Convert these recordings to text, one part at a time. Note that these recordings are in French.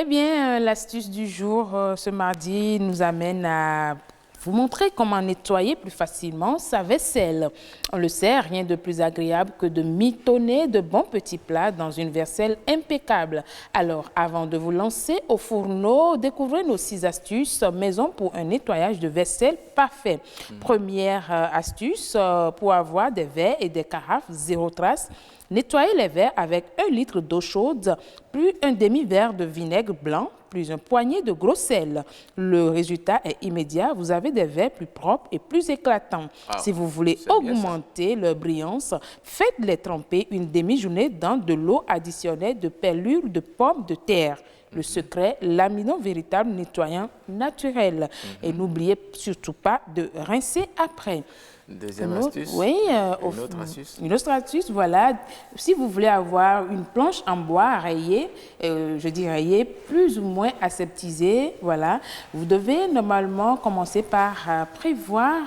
Eh bien, l'astuce du jour ce mardi nous amène à vous montrer comment nettoyer plus facilement sa vaisselle. On le sait, rien de plus agréable que de mitonner de bons petits plats dans une vaisselle impeccable. Alors, avant de vous lancer au fourneau, découvrez nos 6 astuces maison pour un nettoyage de vaisselle parfait. Première astuce, pour avoir des verres et des carafes zéro trace. Nettoyez les verres avec 1 litre d'eau chaude, plus un demi-verre de vinaigre blanc, plus un poignet de gros sel. Le résultat est immédiat. Vous avez des verres plus propres et plus éclatants. Si vous voulez augmenter leur brillance, faites-les tremper une demi-journée dans de l'eau additionnée de pelure de pommes de terre. Le secret, l'amidon véritable nettoyant naturel. Et n'oubliez surtout pas de rincer après. Deuxième astuce. Oui, une autre astuce. Une autre astuce, voilà. Si vous voulez avoir une planche en bois rayée, je dis rayée, plus ou moins aseptisée, voilà, vous devez normalement commencer par prévoir.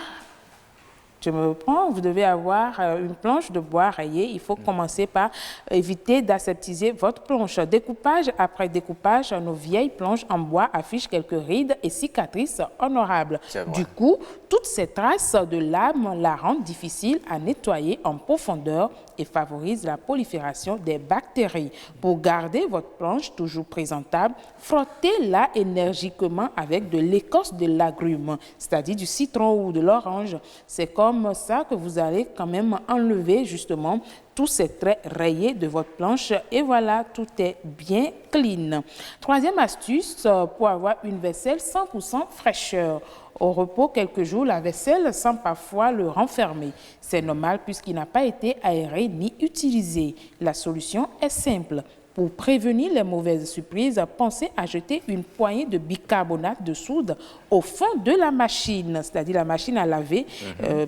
Je me reprends, vous devez avoir une planche de bois rayée. Il faut commencer par éviter d'aseptiser votre planche. Découpage après découpage, nos vieilles planches en bois affichent quelques rides et cicatrices honorables. Du coup, toutes ces traces de lame la rendent difficile à nettoyer en profondeur et favorisent la prolifération des bactéries. Pour garder votre planche toujours présentable, frottez-la énergiquement avec de l'écorce de l'agrume, c'est-à-dire du citron ou de l'orange. C'est comme ça que vous allez quand même enlever justement tous ces traits rayés de votre planche et voilà, tout est bien clean. Troisième astuce pour avoir une vaisselle 100% fraîcheur. Au repos quelques jours, la vaisselle sent parfois le renfermer. C'est normal puisqu'il n'a pas été aéré ni utilisé. La solution est simple. Pour prévenir les mauvaises surprises, pensez à jeter une poignée de bicarbonate de soude au fond de la machine, c'est-à-dire la machine à laver.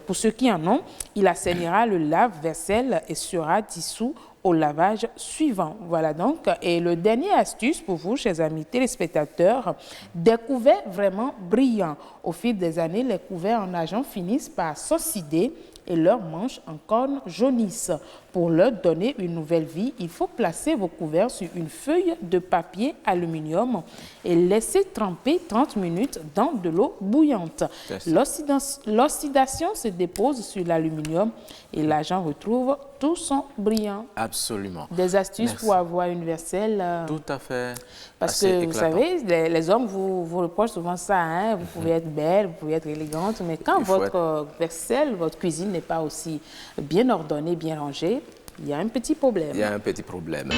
Pour ceux qui en ont, il assainira le lave-vaisselle et sera dissous au lavage suivant. Voilà donc. Et le dernier astuce pour vous, chers amis téléspectateurs, des couverts vraiment brillants. Au fil des années, les couverts en argent finissent par s'oxyder et leurs manches en corne jaunissent. Pour leur donner une nouvelle vie, il faut placer vos couverts sur une feuille de papier aluminium et laisser tremper 30 minutes dans de l'eau bouillante. L'oxydation se dépose sur l'aluminium et l'argent retrouve tout son brillant. Absolument. Des astuces pour avoir une vaisselle. Tout à fait. Parce que, vous savez, les hommes vous reprochent souvent ça. Hein? Vous pouvez être belle, vous pouvez être élégante, mais quand votre vaisselle, votre cuisine n'est pas aussi bien ordonnée, bien rangée, il y a un petit problème. Il y a un petit problème.